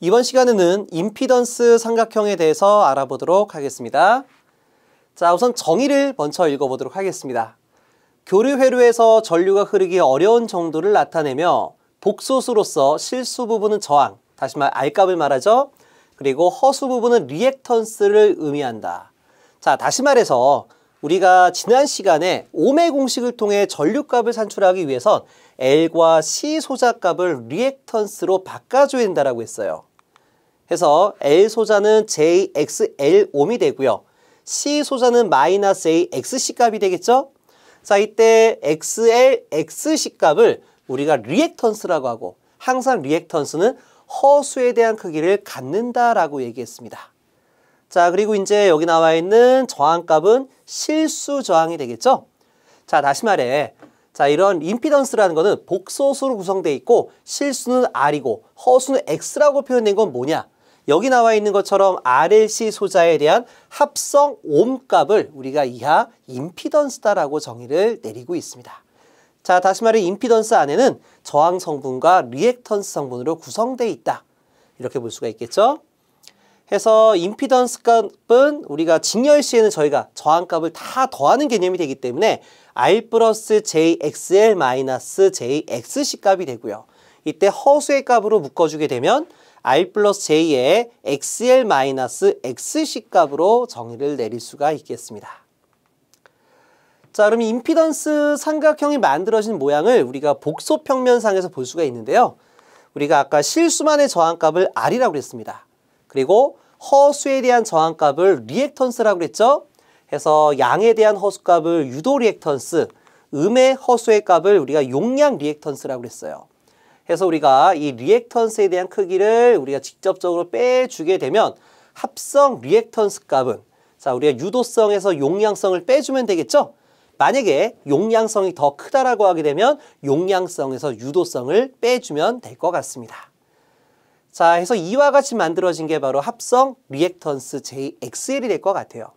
이번 시간에는 임피던스 삼각형에 대해서 알아보도록 하겠습니다. 자, 우선 정의를 먼저 읽어보도록 하겠습니다. 교류 회로에서 전류가 흐르기 어려운 정도를 나타내며 복소수로서 실수 부분은 저항, 다시 말 R값을 말하죠. 그리고 허수 부분은 리액턴스를 의미한다. 자, 다시 말해서 우리가 지난 시간에 오메 공식을 통해 전류값을 산출하기 위해선 L과 C 소자값을 리액턴스로 바꿔줘야 된다고 했어요. 그래서 L 소자는 JXL 옴이 되고요. C 소자는 마이너스 AXC 값이 되겠죠? 자, 이때 XL, XC 값을 우리가 리액턴스라고 하고 항상 리액턴스는 허수에 대한 크기를 갖는다라고 얘기했습니다. 자, 그리고 이제 여기 나와 있는 저항값은 실수 저항이 되겠죠? 자, 다시 말해. 자, 이런 임피던스라는 거는 복소수로 구성되어 있고 실수는 R이고 허수는 X라고 표현된 건 뭐냐? 여기 나와 있는 것처럼 RLC 소자에 대한 합성 옴값을 우리가 이하 임피던스다라고 정의를 내리고 있습니다. 자, 다시 말해 임피던스 안에는 저항 성분과 리액턴스 성분으로 구성되어 있다. 이렇게 볼 수가 있겠죠? 해서 임피던스 값은 우리가 직열 시에는 저희가 저항값을 다 더하는 개념이 되기 때문에 R 플러스 JXL 마이너스 JXC 값이 되고요. 이때 허수의 값으로 묶어주게 되면 R 플러스 J의 XL 마이너스 XC 값으로 정의를 내릴 수가 있겠습니다. 자, 그럼 임피던스 삼각형이 만들어진 모양을 우리가 복소평면상에서 볼 수가 있는데요. 우리가 아까 실수만의 저항값을 R이라고 그랬습니다. 그리고 허수에 대한 저항값을 리액턴스라고 그랬죠. 해서 양에 대한 허수값을 유도 리액턴스, 음의 허수의 값을 우리가 용량 리액턴스라고 그랬어요. 그래서 우리가 이 리액턴스에 대한 크기를 우리가 직접적으로 빼주게 되면 합성 리액턴스 값은 자, 우리가 유도성에서 용량성을 빼주면 되겠죠. 만약에 용량성이 더 크다라고 하게 되면 용량성에서 유도성을 빼주면 될 것 같습니다. 자, 해서 이와 같이 만들어진 게 바로 합성 리액턴스 JXL이 될 것 같아요.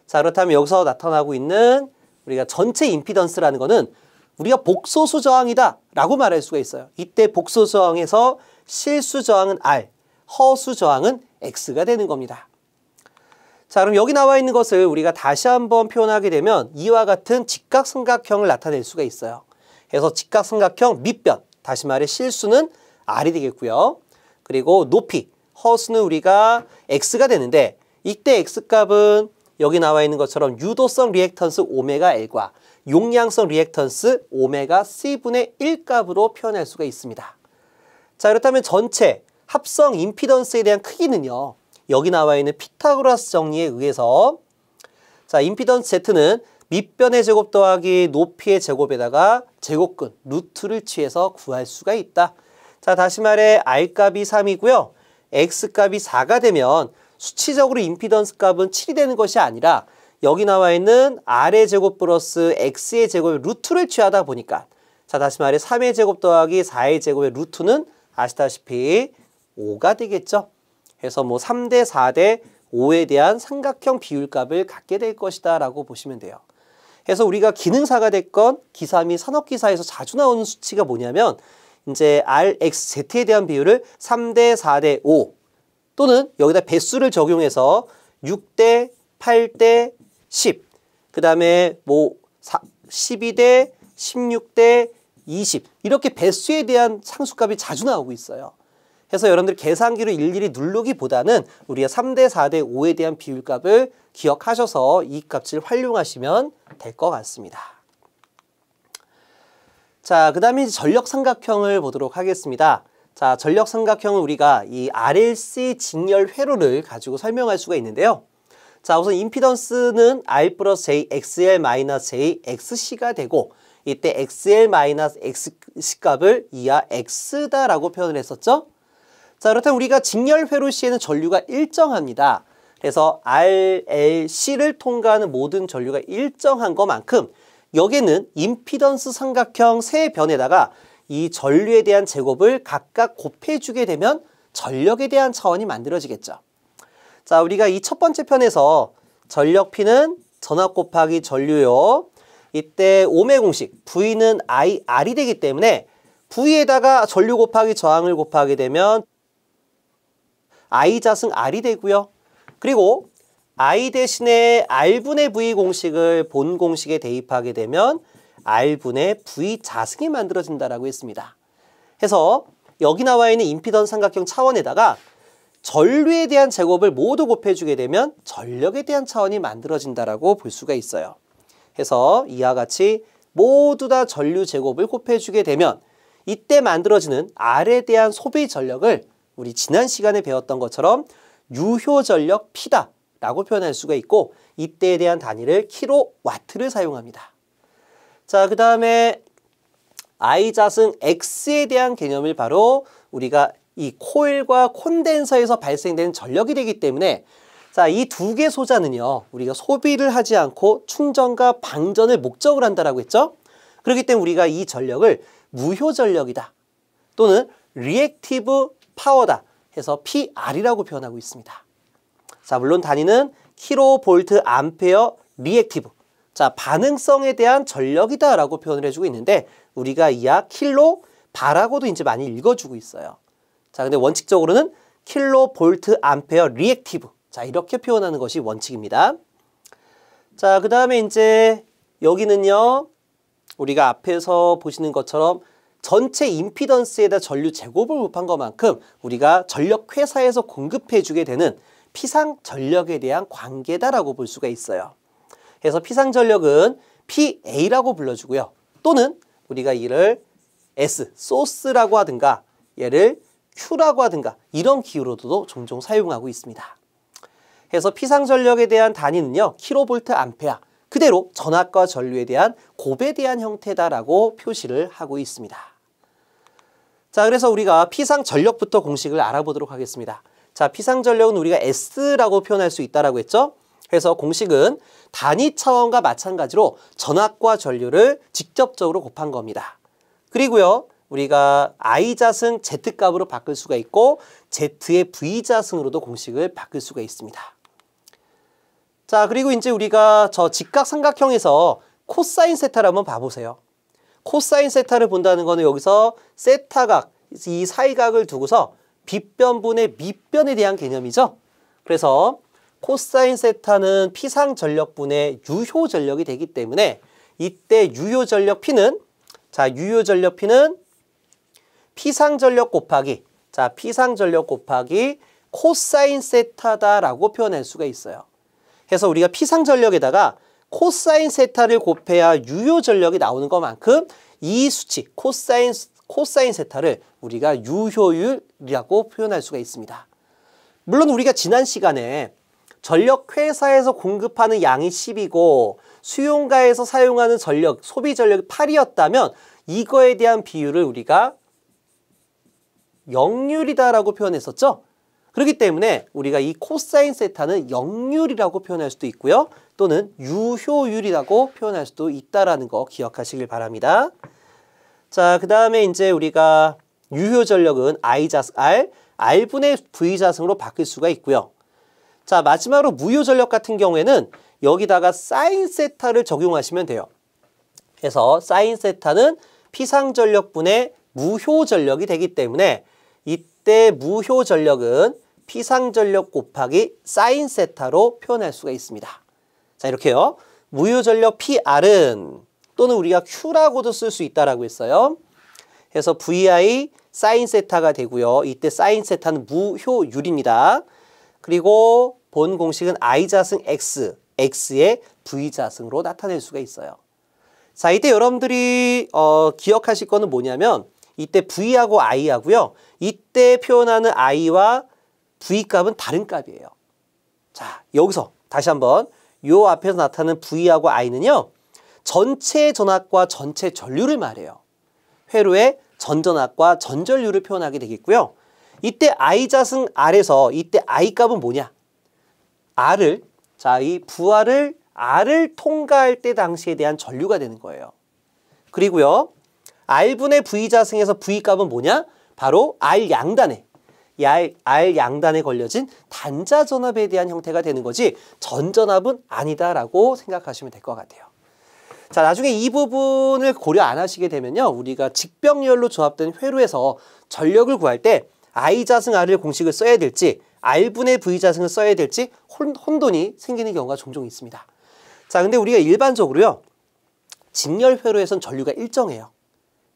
자, 그렇다면 여기서 나타나고 있는 우리가 전체 임피던스라는 거는 우리가 복소수 저항이다 라고 말할 수가 있어요. 이때 복소수 저항에서 실수 저항은 R, 허수 저항은 X가 되는 겁니다. 자, 그럼 여기 나와 있는 것을 우리가 다시 한번 표현하게 되면 이와 같은 직각삼각형을 나타낼 수가 있어요. 그래서 직각삼각형 밑변, 다시 말해 실수는 R이 되겠고요. 그리고 높이, 허수는 우리가 X가 되는데 이때 X값은 여기 나와 있는 것처럼 유도성 리액턴스 오메가 L과 용량성 리액턴스 오메가 C분의 1 값으로 표현할 수가 있습니다. 자, 그렇다면 전체 합성 임피던스에 대한 크기는요. 여기 나와 있는 피타고라스 정리에 의해서 자, 임피던스 Z는 밑변의 제곱 더하기 높이의 제곱에다가 제곱근 루트를 취해서 구할 수가 있다. 자, 다시 말해 R값이 3이고요. X값이 4가 되면 수치적으로 임피던스 값은 7이 되는 것이 아니라 여기 나와 있는 R의 제곱 플러스 X의 제곱의 루트를 취하다 보니까 자, 다시 말해 3의 제곱 더하기 4의 제곱의 루트는 아시다시피 5가 되겠죠. 그래서 뭐 3대 4대 5에 대한 삼각형 비율값을 갖게 될 것이다 라고 보시면 돼요. 그래서 우리가 기능사가 됐건 기사 및 산업기사에서 자주 나오는 수치가 뭐냐면 이제 RXZ에 대한 비율을 3대 4대 5 또는 여기다 배수를 적용해서 6대 8대 10 그 다음에 뭐 12대 16대 20 이렇게 배수에 대한 상수값이 자주 나오고 있어요. 그래서 여러분들 계산기로 일일이 누르기보다는 우리가 3대 4대 5에 대한 비율값을 기억하셔서 이 값을 활용하시면 될 것 같습니다. 자, 그 다음에 전력삼각형을 보도록 하겠습니다. 자, 전력삼각형은 우리가 이 RLC 직열 회로를 가지고 설명할 수가 있는데요. 자, 우선 임피던스는 R 플러스 JXL 마이너스 JXC가 되고 이때 XL 마이너스 XC 값을 이하 X다라고 표현을 했었죠. 자, 그렇다면 우리가 직열 회로 시에는 전류가 일정합니다. 그래서 RLC를 통과하는 모든 전류가 일정한 것만큼 여기에는 임피던스 삼각형 세 변에다가 이 전류에 대한 제곱을 각각 곱해주게 되면 전력에 대한 차원이 만들어지겠죠. 자, 우리가 이 첫 번째 편에서 전력 P는 전압 곱하기 전류요. 이때 오메 공식 V는 IR이 되기 때문에 V에다가 전류 곱하기 저항을 곱하게 되면 I 자승 R이 되고요. 그리고 I 대신에 R분의 V 공식을 본 공식에 대입하게 되면 R분의 V 자승이 만들어진다라고 했습니다. 해서 여기 나와 있는 임피던스 삼각형 차원에다가 전류에 대한 제곱을 모두 곱해주게 되면 전력에 대한 차원이 만들어진다라고 볼 수가 있어요. 해서 이와 같이 모두 다 전류 제곱을 곱해주게 되면 이때 만들어지는 R에 대한 소비 전력을 우리 지난 시간에 배웠던 것처럼 유효 전력 P다 라고 표현할 수가 있고 이때에 대한 단위를 킬로와트를 사용합니다. 자, 그 다음에 I 자승 X에 대한 개념을 바로 우리가 이 코일과 콘덴서에서 발생되는 전력이 되기 때문에 자, 이 두 개 소자는요, 우리가 소비를 하지 않고 충전과 방전을 목적으로 한다라고 했죠? 그렇기 때문에 우리가 이 전력을 무효 전력이다 또는 리액티브 파워다 해서 PR이라고 표현하고 있습니다. 자, 물론 단위는 킬로볼트 암페어 리액티브. 자, 반응성에 대한 전력이다 라고 표현을 해주고 있는데 우리가 이하 킬로 바라고도 이제 많이 읽어주고 있어요. 자, 근데 원칙적으로는 킬로볼트 암페어 리액티브. 자, 이렇게 표현하는 것이 원칙입니다. 자, 그 다음에 이제 여기는요, 우리가 앞에서 보시는 것처럼 전체 임피던스에다 전류 제곱을 곱한 것만큼 우리가 전력 회사에서 공급해주게 되는 피상 전력에 대한 관계다라고 볼 수가 있어요. 그래서 피상 전력은 PA라고 불러주고요. 또는 우리가 이를 S, 소스라고 하든가 얘를 Q라고 하든가 이런 기호로도 종종 사용하고 있습니다. 그래서 피상 전력에 대한 단위는요, 킬로볼트 암페어. 그대로 전압과 전류에 대한 곱에 대한 형태다라고 표시를 하고 있습니다. 자, 그래서 우리가 피상 전력부터 공식을 알아보도록 하겠습니다. 자, 피상 전력은 우리가 S라고 표현할 수 있다라고 했죠? 그래서 공식은 단위 차원과 마찬가지로 전압과 전류를 직접적으로 곱한 겁니다. 그리고요, 우리가 I 자승 Z 값으로 바꿀 수가 있고 Z의 V 자승으로도 공식을 바꿀 수가 있습니다. 자, 그리고 이제 우리가 저 직각삼각형에서 코사인 세타를 한번 봐보세요. 코사인 세타를 본다는 거는 여기서 세타각, 이 사이각을 두고서 빗변분의 밑변에 대한 개념이죠. 그래서 코사인 세타는 피상 전력분의 유효 전력이 되기 때문에 이때 유효 전력 P는 자, 유효 전력 P는 피상 전력 곱하기 자, 피상 전력 곱하기 코사인 세타다라고 표현할 수가 있어요. 그래서 우리가 피상 전력에다가 코사인 세타를 곱해야 유효 전력이 나오는 것만큼 이 수치 코사인 세타를 우리가 유효율이라고 표현할 수가 있습니다. 물론 우리가 지난 시간에 전력 회사에서 공급하는 양이 10이고 수용가에서 사용하는 전력, 소비 전력이 8이었다면 이거에 대한 비율을 우리가 역률이다라고 표현했었죠. 그렇기 때문에 우리가 이 코사인 세타는 역률이라고 표현할 수도 있고요. 또는 유효율이라고 표현할 수도 있다라는 거 기억하시길 바랍니다. 자, 그 다음에 이제 우리가 유효 전력은 I 자승 R, R분의 V 자승으로 바뀔 수가 있고요. 자, 마지막으로 무효 전력 같은 경우에는 여기다가 사인 세타를 적용하시면 돼요. 그래서 사인 세타는 피상 전력분의 무효 전력이 되기 때문에 이때 무효 전력은 피상 전력 곱하기 사인 세타로 표현할 수가 있습니다. 자, 이렇게요. 무효 전력 PR은 또는 우리가 Q라고도 쓸 수 있다라고 했어요. 그래서 VI 사인 세타가 되고요. 이때 사인 세타는 무효율입니다. 그리고 본 공식은 I 자승 X, X의 V 자승으로 나타낼 수가 있어요. 자, 이때 여러분들이 기억하실 거는 뭐냐면 이때 V하고 I하고요. 이때 표현하는 I와 V 값은 다른 값이에요. 자, 여기서 다시 한번 요 앞에서 나타나는 V하고 I는요. 전체 전압과 전체 전류를 말해요. 회로의 전전압과 전전류를 표현하게 되겠고요. 이때 I 자승 R에서 이때 I 값은 뭐냐? R을, 자, 이 부하를 R을 통과할 때 당시에 대한 전류가 되는 거예요. 그리고요. R분의 V 자승에서 V 값은 뭐냐? 바로 R 양단에, R 양단에 걸려진 단자 전압에 대한 형태가 되는 거지 전전압은 아니다라고 생각하시면 될 것 같아요. 자, 나중에 이 부분을 고려 안 하시게 되면요. 우리가 직병렬로 조합된 회로에서 전력을 구할 때 I 자승 R을 공식을 써야 될지 R분의 V 자승을 써야 될지 혼돈이 생기는 경우가 종종 있습니다. 자, 근데 우리가 일반적으로요. 직렬회로에선 전류가 일정해요.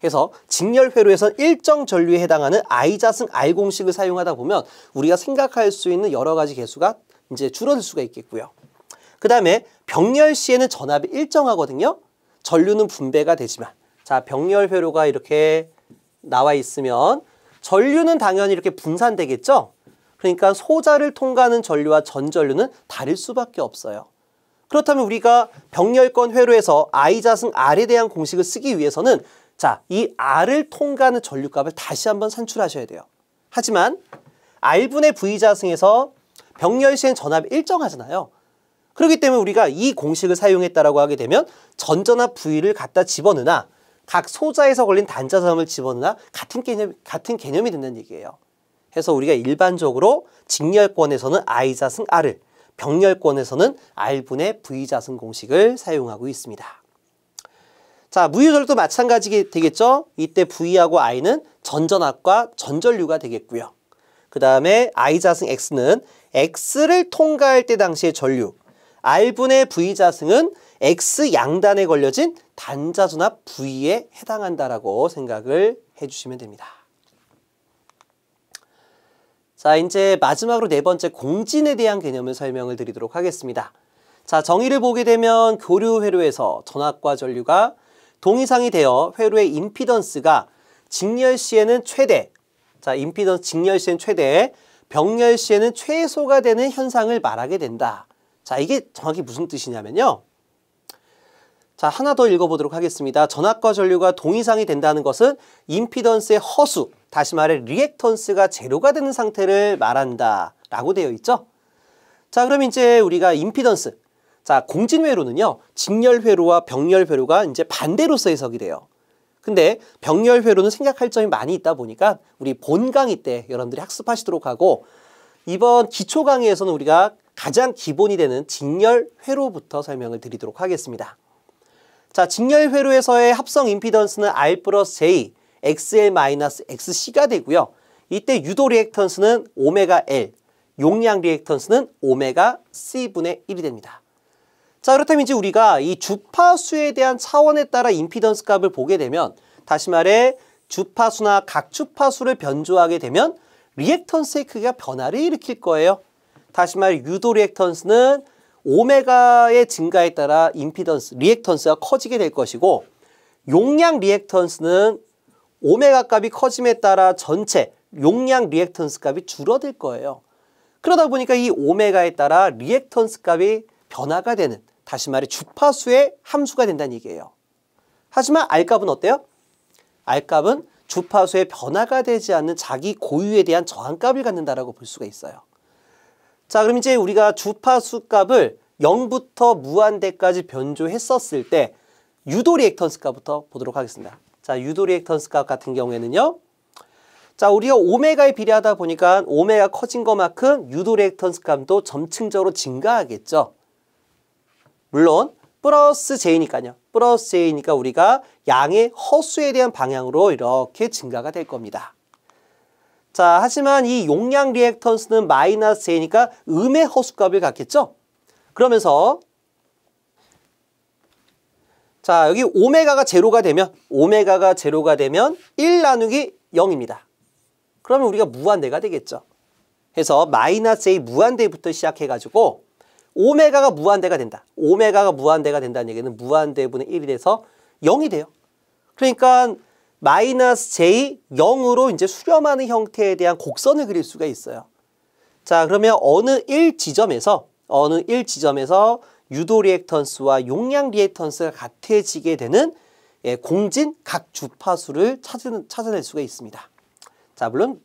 그래서 직렬회로에선 일정 전류에 해당하는 I 자승 R 공식을 사용하다 보면 우리가 생각할 수 있는 여러 가지 개수가 이제 줄어들 수가 있겠고요. 그 다음에 병렬 시에는 전압이 일정하거든요. 전류는 분배가 되지만 자, 병렬 회로가 이렇게 나와 있으면 전류는 당연히 이렇게 분산되겠죠. 그러니까 소자를 통과하는 전류와 전전류는 다를 수밖에 없어요. 그렇다면 우리가 병렬권 회로에서 I 자승 R에 대한 공식을 쓰기 위해서는 자, 이 R을 통과하는 전류값을 다시 한번 산출하셔야 돼요. 하지만 R분의 V 자승에서 병렬 시엔 전압이 일정하잖아요. 그렇기 때문에 우리가 이 공식을 사용했다라고 하게 되면 전전압 V를 갖다 집어넣으나 각 소자에서 걸린 단자전압을 집어넣으나 같은 개념이 된다는 얘기예요. 그래서 우리가 일반적으로 직렬권에서는 I 자승 R을, 병렬권에서는 R분의 V 자승 공식을 사용하고 있습니다. 자, 무유전류도 마찬가지 되겠죠? 이때 V하고 I는 전전압과 전전류가 되겠고요. 그 다음에 I 자승 X는 X를 통과할 때 당시의 전류, R분의 V 자승은 X 양단에 걸려진 단자전압 V에 해당한다라고 생각을 해주시면 됩니다. 자, 이제 마지막으로 네 번째 공진에 대한 개념을 설명을 드리도록 하겠습니다. 자, 정의를 보게 되면 교류 회로에서 전압과 전류가 동이상이 되어 회로의 임피던스가 직렬 시에는 최대, 자, 임피던스 직렬 시에는 최대, 병렬 시에는 최소가 되는 현상을 말하게 된다. 자, 이게 정확히 무슨 뜻이냐면요. 자, 하나 더 읽어보도록 하겠습니다. 전압과 전류가 동이상이 된다는 것은 임피던스의 허수, 다시 말해 리액턴스가 제로가 되는 상태를 말한다 라고 되어 있죠. 자, 그럼 이제 우리가 임피던스, 자, 공진회로는요, 직렬회로와 병렬회로가 이제 반대로서 해석이 돼요. 근데 병렬회로는 생각할 점이 많이 있다 보니까 우리 본 강의 때 여러분들이 학습하시도록 하고, 이번 기초 강의에서는 우리가 가장 기본이 되는 직렬회로부터 설명을 드리도록 하겠습니다. 자, 직렬회로에서의 합성 임피던스는 R 플러스 J, XL-XC가 되고요. 이때 유도 리액턴스는 오메가 L, 용량 리액턴스는 오메가 C분의 1이 됩니다. 자, 그렇다면 이제 우리가 이 주파수에 대한 차원에 따라 임피던스 값을 보게 되면, 다시 말해 주파수나 각주파수를 변조하게 되면 리액턴스의 크기가 변화를 일으킬 거예요. 다시 말해 유도 리액턴스는 오메가의 증가에 따라 임피던스, 리액턴스가 커지게 될 것이고, 용량 리액턴스는 오메가 값이 커짐에 따라 전체 용량 리액턴스 값이 줄어들 거예요. 그러다 보니까 이 오메가에 따라 리액턴스 값이 변화가 되는, 다시 말해 주파수의 함수가 된다는 얘기예요. 하지만 R값은 어때요? R값은 주파수의 변화가 되지 않는 자기 고유에 대한 저항값을 갖는다라고 볼 수가 있어요. 자, 그럼 이제 우리가 주파수 값을 0부터 무한대까지 변조했었을 때 유도 리액턴스 값부터 보도록 하겠습니다. 자, 유도 리액턴스 값 같은 경우에는요. 자, 우리가 오메가에 비례하다 보니까 오메가 커진 것만큼 유도 리액턴스 값도 점층적으로 증가하겠죠. 물론 플러스 J니까요. 플러스 J니까 우리가 양의 허수에 대한 방향으로 이렇게 증가가 될 겁니다. 자, 하지만 이 용량 리액턴스는 마이너스 J니까 음의 허수값을 갖겠죠. 그러면서 자, 여기 오메가가 제로가 되면 1 나누기 0입니다. 그러면 우리가 무한대가 되겠죠. 그래서 마이너스 J 무한대부터 시작해가지고 오메가가 무한대가 된다. 오메가가 무한대가 된다는 얘기는 무한대분의 1이 돼서 0이 돼요. 그러니까 마이너스 J 0으로 이제 수렴하는 형태에 대한 곡선을 그릴 수가 있어요. 자, 그러면 어느 1지점에서 유도 리액턴스와 용량 리액턴스가 같아지게 되는 공진 각 주파수를 찾아낼 수가 있습니다. 자, 물론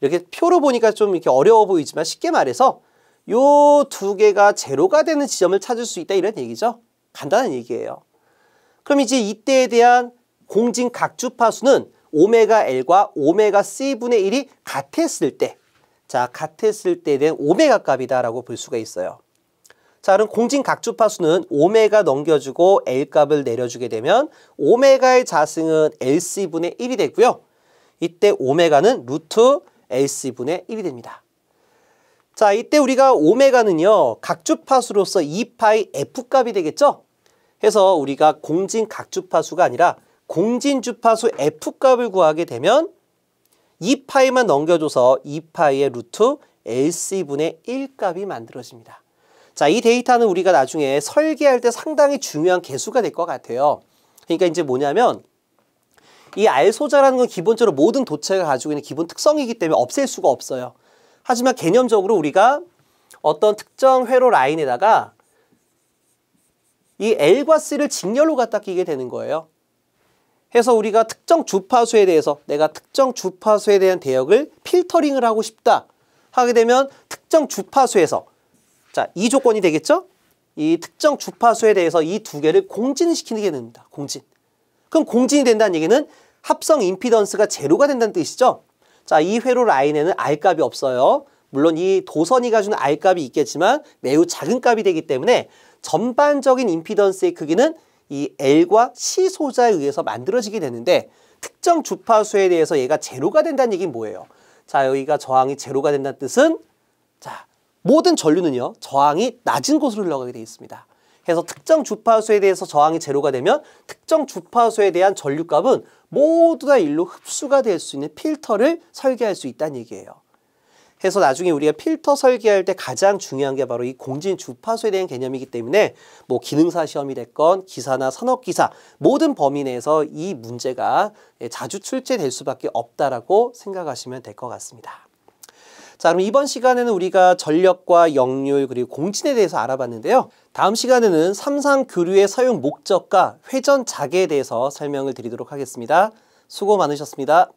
이렇게 표로 보니까 좀 이렇게 어려워 보이지만 쉽게 말해서 요 두 개가 제로가 되는 지점을 찾을 수 있다 이런 얘기죠. 간단한 얘기예요. 그럼 이제 이때에 대한 공진 각 주파수는 오메가 L과 오메가 C분의 1이 같았을 때, 자, 같았을 때에 대한 오메가 값이다라고 볼 수가 있어요. 자, 그럼 공진 각 주파수는 오메가 넘겨주고 L 값을 내려주게 되면 오메가의 자승은 LC분의 1이 되고요. 이때 오메가는 루트 LC분의 1이 됩니다. 자, 이때 우리가 오메가는요, 각주파수로서 2파이 F값이 되겠죠? 해서 우리가 공진 각주파수가 아니라 공진 주파수 F값을 구하게 되면 2파이만 넘겨줘서 2파이의 루트 LC분의 1값이 만들어집니다. 자, 이 데이터는 우리가 나중에 설계할 때 상당히 중요한 개수가 될 것 같아요. 그러니까 이제 뭐냐면 이 R소자라는 건 기본적으로 모든 도체가 가지고 있는 기본 특성이기 때문에 없앨 수가 없어요. 하지만 개념적으로 우리가 어떤 특정 회로 라인에다가 이 L과 C를 직렬로 갖다 끼게 되는 거예요. 해서 우리가 특정 주파수에 대해서 내가 특정 주파수에 대한 대역을 필터링을 하고 싶다 하게 되면 특정 주파수에서 자, 이 조건이 되겠죠? 이 특정 주파수에 대해서 이 두 개를 공진시키는 게 됩니다. 공진. 그럼 공진이 된다는 얘기는 합성 임피던스가 제로가 된다는 뜻이죠. 자, 이 회로 라인에는 R값이 없어요. 물론 이 도선이 가지는 R값이 있겠지만 매우 작은 값이 되기 때문에 전반적인 임피던스의 크기는 이 L과 C 소자에 의해서 만들어지게 되는데 특정 주파수에 대해서 얘가 제로가 된다는 얘기는 뭐예요? 자, 여기가 저항이 제로가 된다는 뜻은 자, 모든 전류는요, 저항이 낮은 곳으로 흘러가게 되어 있습니다. 그래서 특정 주파수에 대해서 저항이 제로가 되면 특정 주파수에 대한 전류값은 모두 다 1로 흡수가 될 수 있는 필터를 설계할 수 있다는 얘기예요. 그래서 나중에 우리가 필터 설계할 때 가장 중요한 게 바로 이 공진 주파수에 대한 개념이기 때문에 뭐 기능사 시험이 됐건 기사나 산업기사 모든 범위 내에서 이 문제가 자주 출제될 수밖에 없다라고 생각하시면 될 것 같습니다. 자, 그럼 이번 시간에는 우리가 전력과 역률 그리고 공진에 대해서 알아봤는데요. 다음 시간에는 삼상교류의 사용 목적과 회전 자계에 대해서 설명을 드리도록 하겠습니다. 수고 많으셨습니다.